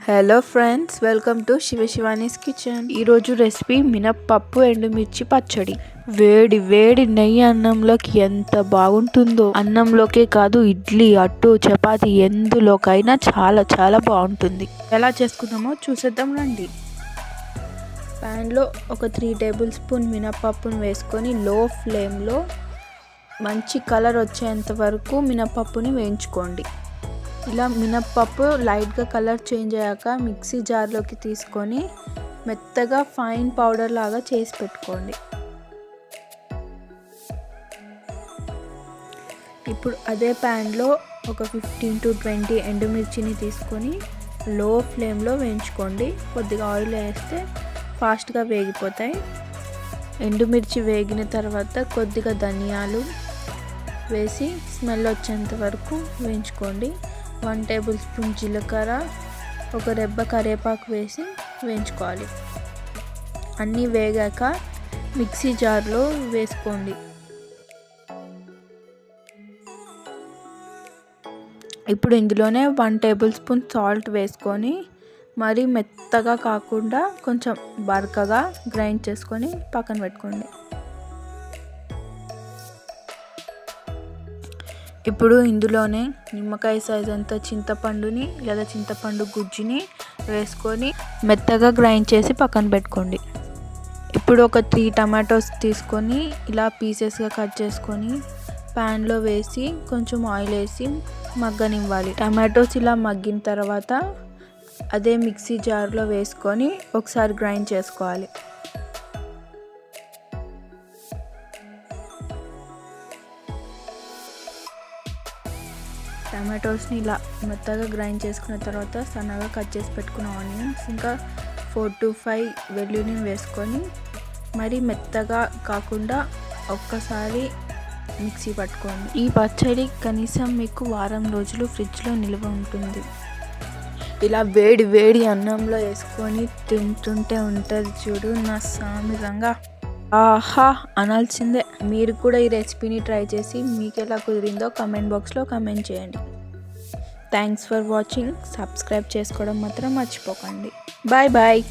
Hello friends, welcome to Shivani's kitchen. ఈరోజు recipe మినప్పప్పు ఎండుమిర్చి పచ్చడి. వేడి వేడి నెయ్యి అన్నంలోకి ఎంత బాగుంటుందో. అన్నంలోకే కాదు, ఇడ్లీ, అట్టు, చపాతి ఎందులోకైనా చాలా చాలా బాగుంటుంది. ఎలా చేసుకుందామో చూసేద్దాం రండి. ప్యాన్లో ఒక 3 టేబుల్ స్పూన్ మినప్పప్పును వేసుకొని లో ఫ్లేమ్లో మంచి కలర్ వచ్చేంత వరకు మినప్పప్పుని వేయించుకోండి. ఇలా మినప్పప్పు లైట్గా కలర్ చేంజ్ అయ్యాక మిక్సీ జార్లోకి తీసుకొని మెత్తగా ఫైన్ పౌడర్ లాగా చేసి పెట్టుకోండి. ఇప్పుడు అదే ప్యాన్లో ఒక 15 to 20 ఎండుమిర్చిని తీసుకొని లో ఫ్లేమ్లో వేయించుకోండి. కొద్దిగా ఆయిల్ వేస్తే ఫాస్ట్గా వేగిపోతాయి. ఎండుమిర్చి వేగిన తర్వాత కొద్దిగా ధనియాలు వేసి స్మెల్ వచ్చేంత వరకు వేయించుకోండి. 1 టేబుల్ స్పూన్ జీలకర్ర, ఒక రెబ్బ కరివేపాకు వేసి వేయించుకోవాలి. అన్నీ వేగాక మిక్సీ జార్లో వేసుకోండి. ఇప్పుడు ఇందులోనే 1 టేబుల్ స్పూన్ సాల్ట్ వేసుకొని మరీ మెత్తగా కాకుండా కొంచెం బరకగా గ్రైండ్ చేసుకొని పక్కన పెట్టుకోండి. ఇప్పుడు ఇందులోనే నిమ్మకాయ సైజ్ అంత చింతపండుని లేదా చింతపండు గుజ్జుని వేసుకొని మెత్తగా గ్రైండ్ చేసి పక్కన పెట్టుకోండి. ఇప్పుడు ఒక 3 టమాటోస్ తీసుకొని ఇలా పీసెస్గా కట్ చేసుకొని ప్యాన్లో వేసి కొంచెం ఆయిల్ వేసి మగ్గనివ్వాలి. టమాటోస్ ఇలా మగ్గిన తర్వాత అదే మిక్సీ జార్లో వేసుకొని ఒకసారి గ్రైండ్ చేసుకోవాలి. టమాటోస్ని ఇలా మెత్తగా గ్రైండ్ చేసుకున్న తర్వాత సన్నగా కట్ చేసి పెట్టుకున్న ఆనియన్స్, ఇంకా 4 to 5 వెల్లుల్లిని వేసుకొని మరి మెత్తగా కాకుండా ఒక్కసారి మిక్సీ పట్టుకోండి. ఈ పచ్చడి కనీసం మీకు వారం రోజులు ఫ్రిడ్జ్లో నిల్వ ఉంటుంది. ఇలా వేడి వేడి అన్నంలో వేసుకొని తింటుంటే ఉంటుంది చూడు నా సామిరంగా, ఆహా అనాల్సిందే. మీరు కూడా ఈ రెసిపీని ట్రై చేసి మీకు ఎలా కుదిరిందో కమెంట్ బాక్స్లో కమెంట్ చేయండి. Thanks for watching. సబ్స్క్రైబ్ చేసుకోవడం మాత్రం మర్చిపోకండి. Bye bye.